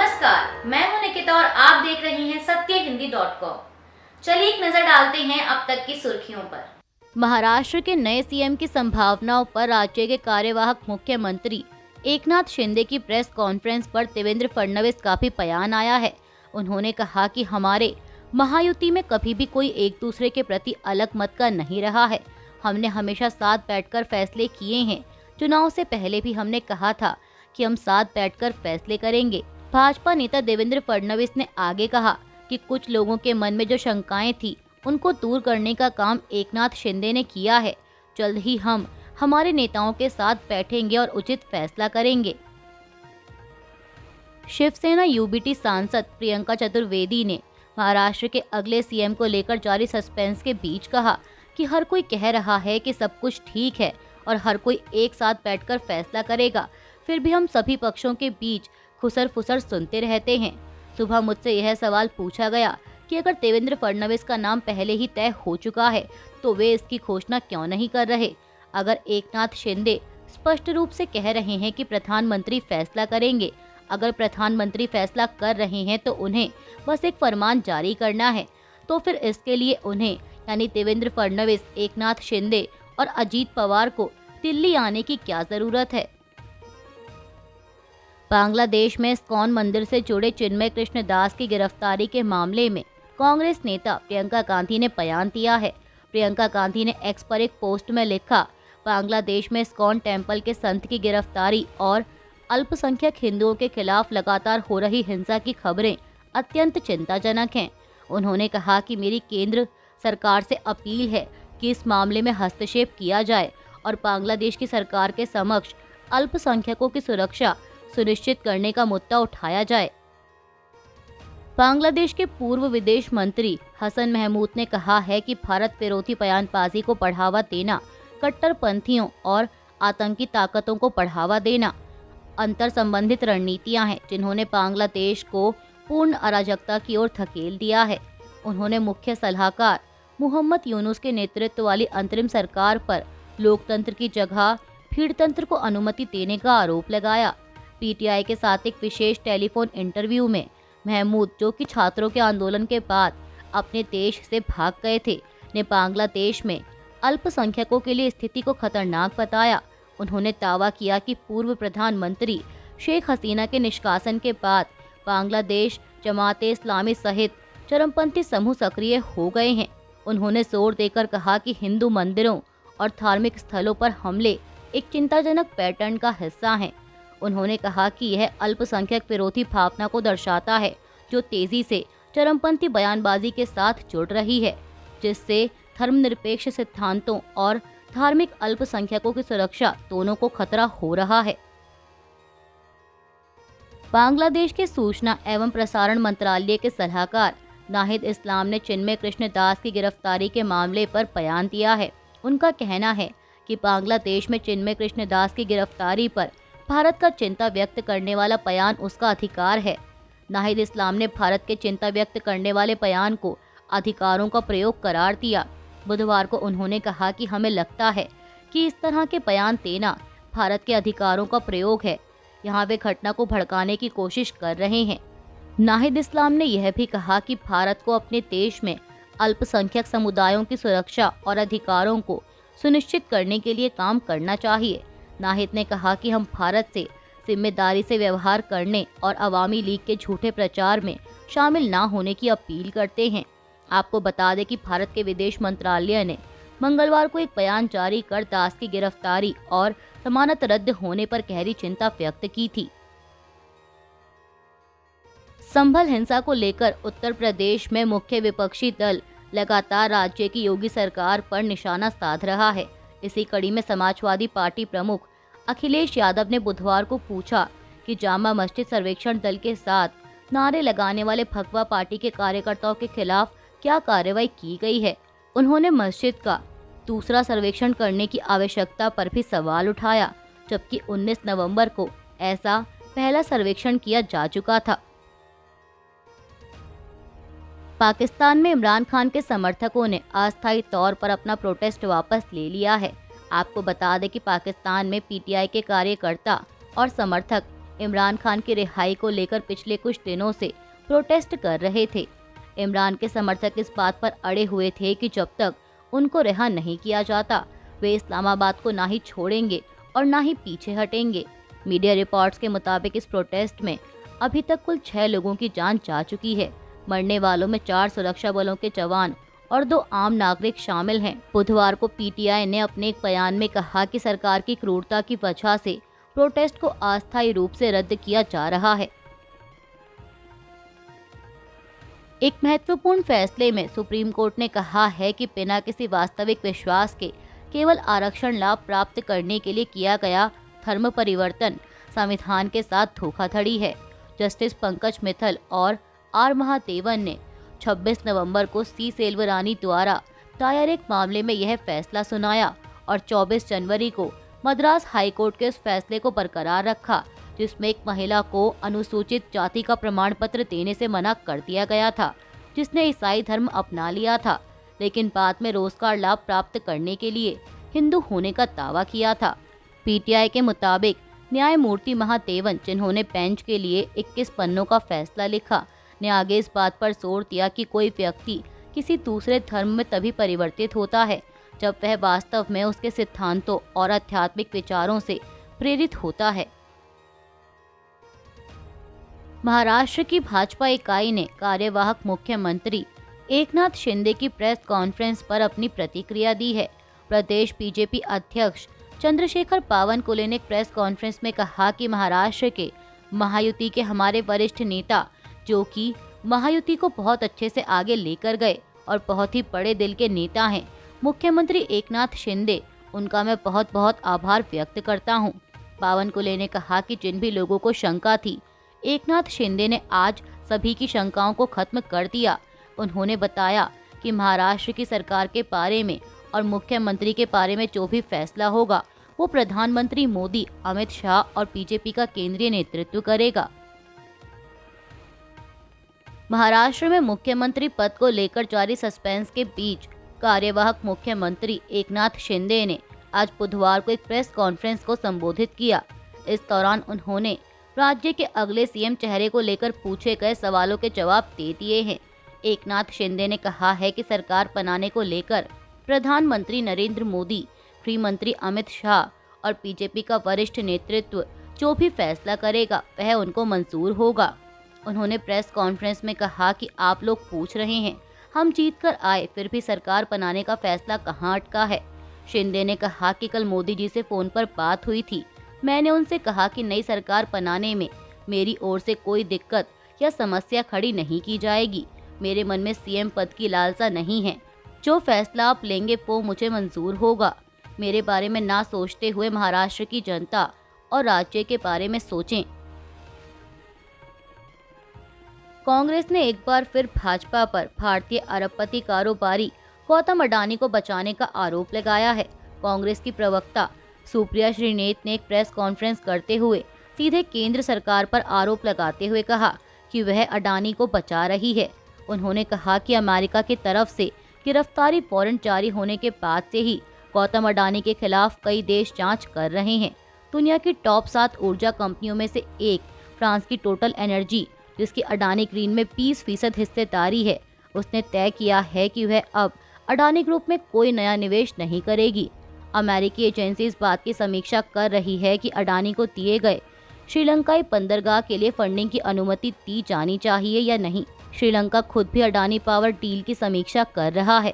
नमस्कार, मैं हूं निकिता और आप देख रही हैं सत्यहिंदी.com। चलिए एक नजर डालते हैं अब तक की सुर्खियों पर। महाराष्ट्र के नए सीएम की संभावनाओं पर राज्य के कार्यवाहक मुख्यमंत्री एकनाथ शिंदे की प्रेस कॉन्फ्रेंस पर देवेंद्र फडणवीस का भी बयान आया है। उन्होंने कहा कि हमारे महायुति में कभी भी कोई एक दूसरे के प्रति अलग मत का नहीं रहा है। हमने हमेशा साथ बैठकर फैसले किए हैं। चुनाव से पहले भी हमने कहा था कि हम साथ बैठकर फैसले करेंगे। भाजपा नेता देवेंद्र फडणवीस ने आगे कहा कि कुछ लोगों के मन में जो शंकाएं थी उनको दूर करने का काम एकनाथ शिंदे ने किया है। जल्द ही हम हमारे नेताओं के साथ बैठेंगे और उचित फैसला करेंगे। शिवसेना यूबीटी सांसद प्रियंका चतुर्वेदी ने महाराष्ट्र के अगले सीएम को लेकर जारी सस्पेंस के बीच कहा कि हर कोई कह रहा है कि सब कुछ ठीक है और हर कोई एक साथ बैठकर फैसला करेगा, फिर भी हम सभी पक्षों के बीच खुसर फुसर सुनते रहते हैं। सुबह मुझसे यह सवाल पूछा गया कि अगर देवेंद्र फडणवीस का नाम पहले ही तय हो चुका है तो वे इसकी घोषणा क्यों नहीं कर रहे। अगर एकनाथ शिंदे स्पष्ट रूप से कह रहे हैं कि प्रधानमंत्री फैसला करेंगे, अगर प्रधानमंत्री फैसला कर रहे हैं तो उन्हें बस एक फरमान जारी करना है, तो फिर इसके लिए उन्हें यानी देवेंद्र फडणवीस, एकनाथ शिंदे और अजीत पवार को दिल्ली आने की क्या जरूरत है। बांग्लादेश में इस्कॉन मंदिर से जुड़े चिन्मय कृष्ण दास की गिरफ्तारी के मामले में कांग्रेस नेता प्रियंका गांधी ने बयान दिया है। प्रियंका गांधी ने एक्स पर एक पोस्ट में लिखा, बांग्लादेश में इस्कॉन टेम्पल के संत की गिरफ्तारी और अल्पसंख्यक हिंदुओं के खिलाफ लगातार हो रही हिंसा की खबरें अत्यंत चिंताजनक हैं। उन्होंने कहा कि मेरी केंद्र सरकार से अपील है कि इस मामले में हस्तक्षेप किया जाए और बांग्लादेश की सरकार के समक्ष अल्पसंख्यकों की सुरक्षा सुनिश्चित करने का मुद्दा उठाया जाए। बांग्लादेश के पूर्व विदेश मंत्री हसन महमूद ने कहा है कि भारत विरोधी बयानबाजी को बढ़ावा देना, कट्टरपंथियों और आतंकी ताकतों को बढ़ावा देना अंतर संबंधित रणनीतियां हैं जिन्होंने बांग्लादेश को पूर्ण अराजकता की ओर धकेल दिया है। उन्होंने मुख्य सलाहकार मोहम्मद यूनुस के नेतृत्व वाली अंतरिम सरकार पर लोकतंत्र की जगह भीड़तंत्र को अनुमति देने का आरोप लगाया। पीटीआई के साथ एक विशेष टेलीफोन इंटरव्यू में महमूद, जो कि छात्रों के आंदोलन के बाद अपने देश से भाग गए थे, ने बांग्लादेश में अल्पसंख्यकों के लिए स्थिति को खतरनाक बताया। उन्होंने दावा किया कि पूर्व प्रधानमंत्री शेख हसीना के निष्कासन के बाद बांग्लादेश जमाते इस्लामी सहित चरमपंथी समूह सक्रिय हो गए हैं। उन्होंने जोर देकर कहा कि हिंदू मंदिरों और धार्मिक स्थलों पर हमले एक चिंताजनक पैटर्न का हिस्सा हैं। उन्होंने कहा कि यह अल्पसंख्यक विरोधी भावना को दर्शाता है जो तेजी से चरमपंथी बयानबाजी के साथ जुड़ रही है, जिससे धर्मनिरपेक्ष सिद्धांतों और धार्मिक अल्पसंख्यकों की सुरक्षा दोनों को खतरा हो रहा है। बांग्लादेश के सूचना एवं प्रसारण मंत्रालय के सलाहकार नाहिद इस्लाम ने चिन्मय कृष्ण दास की गिरफ्तारी के मामले पर बयान दिया है। उनका कहना है कि बांग्लादेश में चिन्मय कृष्ण दास की गिरफ्तारी पर भारत का चिंता व्यक्त करने वाला बयान उसका अधिकार है। नाहिद इस्लाम ने भारत के चिंता व्यक्त करने वाले बयान को अधिकारों का प्रयोग करार दिया। बुधवार को उन्होंने कहा कि हमें लगता है कि इस तरह के बयान देना भारत के अधिकारों का प्रयोग है। यहाँ वे घटना को भड़काने की कोशिश कर रहे हैं। नाहिद इस्लाम ने यह भी कहा कि भारत को अपने देश में अल्पसंख्यक समुदायों की सुरक्षा और अधिकारों को सुनिश्चित करने के लिए काम करना चाहिए। नाहिद ने कहा कि हम भारत से जिम्मेदारी से व्यवहार करने और अवामी लीग के झूठे प्रचार में शामिल ना होने की अपील करते हैं। आपको बता दें कि भारत के विदेश मंत्रालय ने मंगलवार को एक बयान जारी कर दास की गिरफ्तारी और जमानत रद्द होने पर गहरी चिंता व्यक्त की थी। संभल हिंसा को लेकर उत्तर प्रदेश में मुख्य विपक्षी दल लगातार राज्य की योगी सरकार पर निशाना साध रहा है। इसी कड़ी में समाजवादी पार्टी प्रमुख अखिलेश यादव ने बुधवार को पूछा कि जामा मस्जिद सर्वेक्षण दल के साथ नारे लगाने वाले भगवा पार्टी के कार्यकर्ताओं के खिलाफ क्या कार्रवाई की गई है। उन्होंने मस्जिद का दूसरा सर्वेक्षण करने की आवश्यकता पर भी सवाल उठाया, जबकि 19 नवंबर को ऐसा पहला सर्वेक्षण किया जा चुका था। पाकिस्तान में इमरान खान के समर्थकों ने अस्थायी तौर पर अपना प्रोटेस्ट वापस ले लिया है। आपको बता दें कि पाकिस्तान में पीटीआई के कार्यकर्ता और समर्थक इमरान खान की रिहाई को लेकर पिछले कुछ दिनों से प्रोटेस्ट कर रहे थे। इमरान के समर्थक इस बात पर अड़े हुए थे कि जब तक उनको रिहा नहीं किया जाता वे इस्लामाबाद को ना ही छोड़ेंगे और ना ही पीछे हटेंगे। मीडिया रिपोर्ट्स के मुताबिक इस प्रोटेस्ट में अभी तक कुल 6 लोगों की जान जा चुकी है। मरने वालों में 4 सुरक्षा बलों के जवान और 2 आम नागरिक शामिल हैं। बुधवार को पीटीआई ने अपने एक बयान में कहा कि सरकार की क्रूरता की वजह से प्रोटेस्ट को अस्थायी रूप से रद्द किया जा रहा है। एक महत्वपूर्ण फैसले में सुप्रीम कोर्ट ने कहा है कि बिना किसी वास्तविक विश्वास के केवल आरक्षण लाभ प्राप्त करने के लिए किया गया धर्म परिवर्तन संविधान के साथ धोखाधड़ी है। जस्टिस पंकज मित्तल और आर महादेवन ने 26 नवंबर को सी सेल्वरानी द्वारा दायर एक मामले में यह फैसला सुनाया और 24 जनवरी को मद्रास हाईकोर्ट के उस फैसले को बरकरार रखा जिसमें एक महिला को अनुसूचित जाति का प्रमाण पत्र देने से मना कर दिया गया था, जिसने ईसाई धर्म अपना लिया था लेकिन बाद में रोजगार लाभ प्राप्त करने के लिए हिंदू होने का दावा किया था। पीटीआई के मुताबिक न्यायमूर्ति महादेवन, जिन्होंने बेंच के लिए 21 पन्नों का फैसला लिखा, ने आगे इस बात पर जोर दिया कि कोई व्यक्ति किसी दूसरे धर्म में तभी परिवर्तित होता है जब वह वास्तव में उसके सिद्धांतों और आध्यात्मिक विचारों से प्रेरित होता है। महाराष्ट्र की भाजपा इकाई ने कार्यवाहक मुख्यमंत्री एकनाथ शिंदे की प्रेस कॉन्फ्रेंस पर अपनी प्रतिक्रिया दी है। प्रदेश बीजेपी अध्यक्ष चंद्रशेखर बावनकुले ने एक प्रेस कॉन्फ्रेंस में कहा कि महाराष्ट्र के महायुति के हमारे वरिष्ठ नेता, जो कि महायुति को बहुत अच्छे से आगे लेकर गए और बहुत ही बड़े दिल के नेता हैं, मुख्यमंत्री एकनाथ शिंदे, उनका मैं बहुत बहुत आभार व्यक्त करता हूं। बावनकुले ने कहा कि जिन भी लोगों को शंका थी, एकनाथ शिंदे ने आज सभी की शंकाओं को खत्म कर दिया। उन्होंने बताया कि महाराष्ट्र की सरकार के बारे में और मुख्यमंत्री के बारे में जो भी फैसला होगा वो प्रधानमंत्री मोदी, अमित शाह और बीजेपी का केंद्रीय नेतृत्व करेगा। महाराष्ट्र में मुख्यमंत्री पद को लेकर जारी सस्पेंस के बीच कार्यवाहक मुख्यमंत्री एकनाथ शिंदे ने आज बुधवार को एक प्रेस कॉन्फ्रेंस को संबोधित किया। इस दौरान उन्होंने राज्य के अगले सीएम चेहरे को लेकर पूछे गए सवालों के जवाब दे दिए हैं। एकनाथ शिंदे ने कहा है कि सरकार बनाने को लेकर प्रधानमंत्री नरेंद्र मोदी, गृह मंत्री अमित शाह और बीजेपी का वरिष्ठ नेतृत्व जो भी फैसला करेगा वह उनको मंजूर होगा। उन्होंने प्रेस कॉन्फ्रेंस में कहा कि आप लोग पूछ रहे हैं हम जीत कर आए फिर भी सरकार बनाने का फैसला कहाँ अटका है। शिंदे ने कहा कि कल मोदी जी से फोन पर बात हुई थी। मैंने उनसे कहा कि नई सरकार बनाने में मेरी ओर से कोई दिक्कत या समस्या खड़ी नहीं की जाएगी। मेरे मन में सीएम पद की लालसा नहीं है। जो फैसला आप लेंगे वो मुझे मंजूर होगा। मेरे बारे में ना सोचते हुए महाराष्ट्र की जनता और राज्य के बारे में सोचें। कांग्रेस ने एक बार फिर भाजपा पर भारतीय अरबपति कारोबारी गौतम अडानी को बचाने का आरोप लगाया है। कांग्रेस की प्रवक्ता सुप्रिया श्रीनेत ने एक प्रेस कॉन्फ्रेंस करते हुए सीधे केंद्र सरकार पर आरोप लगाते हुए कहा कि वह अडानी को बचा रही है। उन्होंने कहा कि अमेरिका की तरफ से गिरफ्तारी वारंट जारी होने के बाद से ही गौतम अडानी के खिलाफ कई देश जांच कर रहे हैं। दुनिया की टॉप 7 ऊर्जा कंपनियों में से एक फ्रांस की टोटल एनर्जी, जिसकी अडानी ग्रीन में 20% हिस्सेदारी है, उसने तय किया है कि वह अब अडानी ग्रुप में कोई नया निवेश नहीं करेगी। अमेरिकी एजेंसी इस बात की समीक्षा कर रही है कि अडानी को दिए गए श्रीलंकाई बंदरगाह के लिए फंडिंग की अनुमति दी जानी चाहिए या नहीं। श्रीलंका खुद भी अडानी पावर डील की समीक्षा कर रहा है।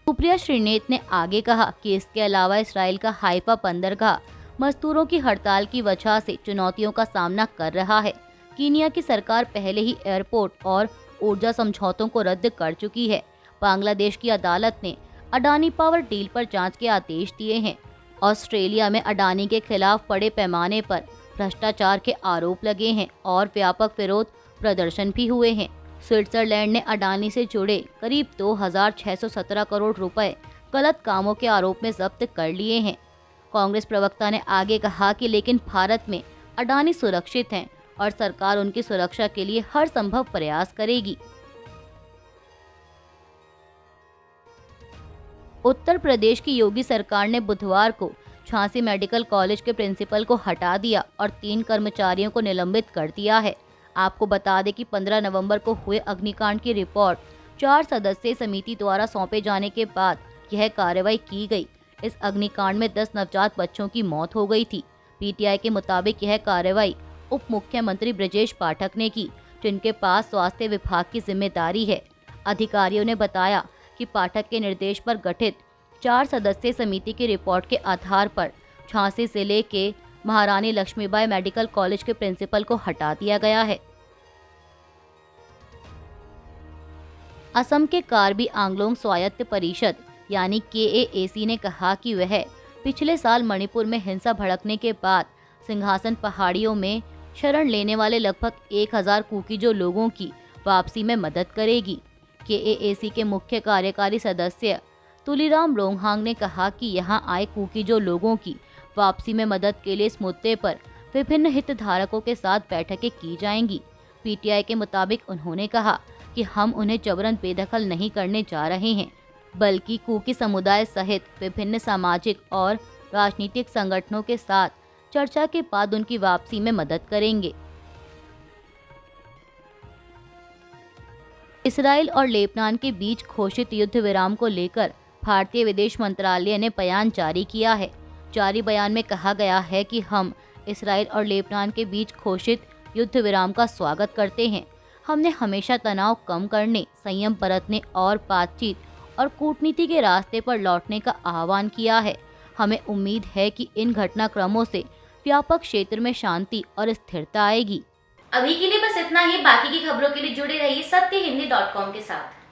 सुप्रिया श्रीनेत ने आगे कहा कि इसके अलावा इसराइल का हाइफा बंदरगाह मजदूरों की हड़ताल की वजह से चुनौतियों का सामना कर रहा है। कीनिया की सरकार पहले ही एयरपोर्ट और ऊर्जा समझौतों को रद्द कर चुकी है। बांग्लादेश की अदालत ने अडानी पावर डील पर जांच के आदेश दिए हैं। ऑस्ट्रेलिया में अडानी के खिलाफ बड़े पैमाने पर भ्रष्टाचार के आरोप लगे हैं और व्यापक विरोध प्रदर्शन भी हुए हैं। स्विट्जरलैंड ने अडानी से जुड़े करीब 2617 करोड़ रुपए गलत कामों के आरोप में जब्त कर लिए हैं। कांग्रेस प्रवक्ता ने आगे कहा कि लेकिन भारत में अडानी सुरक्षित हैं और सरकार उनकी सुरक्षा के लिए हर संभव प्रयास करेगी। उत्तर प्रदेश की योगी सरकार ने बुधवार को झांसी मेडिकल कॉलेज के प्रिंसिपल को हटा दिया और 3 कर्मचारियों को निलंबित कर दिया है। आपको बता दें कि 15 नवंबर को हुए अग्निकांड की रिपोर्ट 4 सदस्यीय समिति द्वारा सौंपे जाने के बाद यह कार्रवाई की गई। इस अग्निकांड में 10 नवजात बच्चों की मौत हो गई थी। पीटीआई के मुताबिक यह कार्रवाई उप मुख्यमंत्री ब्रजेश पाठक ने की, जिनके पास स्वास्थ्य विभाग की जिम्मेदारी है। अधिकारियों ने बताया कि पाठक के निर्देश पर गठित 4 सदस्यीय समिति की रिपोर्ट के आधार पर झांसी जिले के महारानी लक्ष्मीबाई मेडिकल कॉलेज के प्रिंसिपल को हटा दिया गया है। असम के कार्बी आंगलोंग स्वायत्त परिषद यानी KAAC ने कहा कि वह पिछले साल मणिपुर में हिंसा भड़कने के बाद सिंहासन पहाड़ियों में शरण लेने वाले लगभग 1000 कुकीजो लोगों की वापसी में मदद करेगी। KAAC के मुख्य कार्यकारी सदस्य तुलीराम रोंगहांग ने कहा कि यहां आए कुकीजो लोगों की वापसी में मदद के लिए इस मुद्दे पर विभिन्न हितधारकों के साथ बैठकें की जाएंगी। पीटीआई के मुताबिक उन्होंने कहा कि हम उन्हें जबरन बेदखल नहीं करने जा रहे हैं, बल्कि कुकी समुदाय सहित विभिन्न सामाजिक और राजनीतिक संगठनों के साथ चर्चा के बाद उनकी वापसी में मदद करेंगे। इसराइल और लेबनान के बीच घोषित युद्ध विराम को लेकर भारतीय विदेश मंत्रालय ने बयान जारी किया है। जारी बयान में कहा गया है कि हम इसराइल और लेबनान के बीच घोषित युद्ध विराम का स्वागत करते हैं। हमने हमेशा तनाव कम करने, संयम बरतने और बातचीत और कूटनीति के रास्ते पर लौटने का आह्वान किया है। हमें उम्मीद है कि इन घटनाक्रमों से व्यापक क्षेत्र में शांति और स्थिरता आएगी। अभी के लिए बस इतना ही। बाकी की खबरों के लिए जुड़े रहिए सत्यहिंदी.com के साथ।